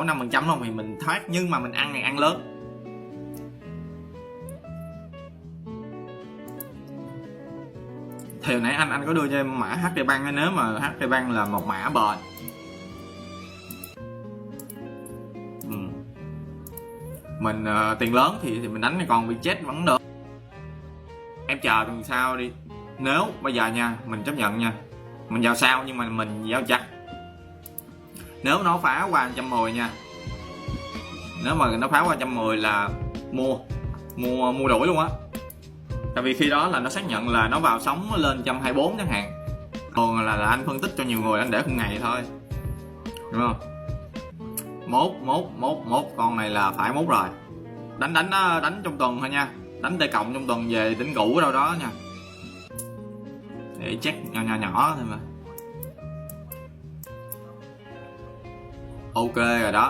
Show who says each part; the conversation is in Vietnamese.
Speaker 1: 5% không thì mình thoát, nhưng mà mình ăn này ăn lớn. Thì hồi nãy anh có đưa cho em mã HD Bank á, nếu mà HD Bank là một mã bền. Mình tiền lớn thì mình đánh, còn Vietjet vẫn được. Em chờ tuần sau đi. Nếu bây giờ nha, mình chấp nhận nha, mình vào sau nhưng mà mình giao chặt. Nếu nó phá qua 110 nha, nếu mà nó phá qua 110 là mua đuổi luôn á. Tại vì khi đó là nó xác nhận là nó vào sóng lên 124 chẳng hạn. Còn là anh phân tích cho nhiều người, anh để không ngày thôi, đúng không? Mốt con này là phải mốt rồi. Đánh trong tuần thôi nha, đánh T cộng trong tuần về đỉnh cũ ở đâu đó nha, để check nhỏ thôi mà. Ok rồi đó.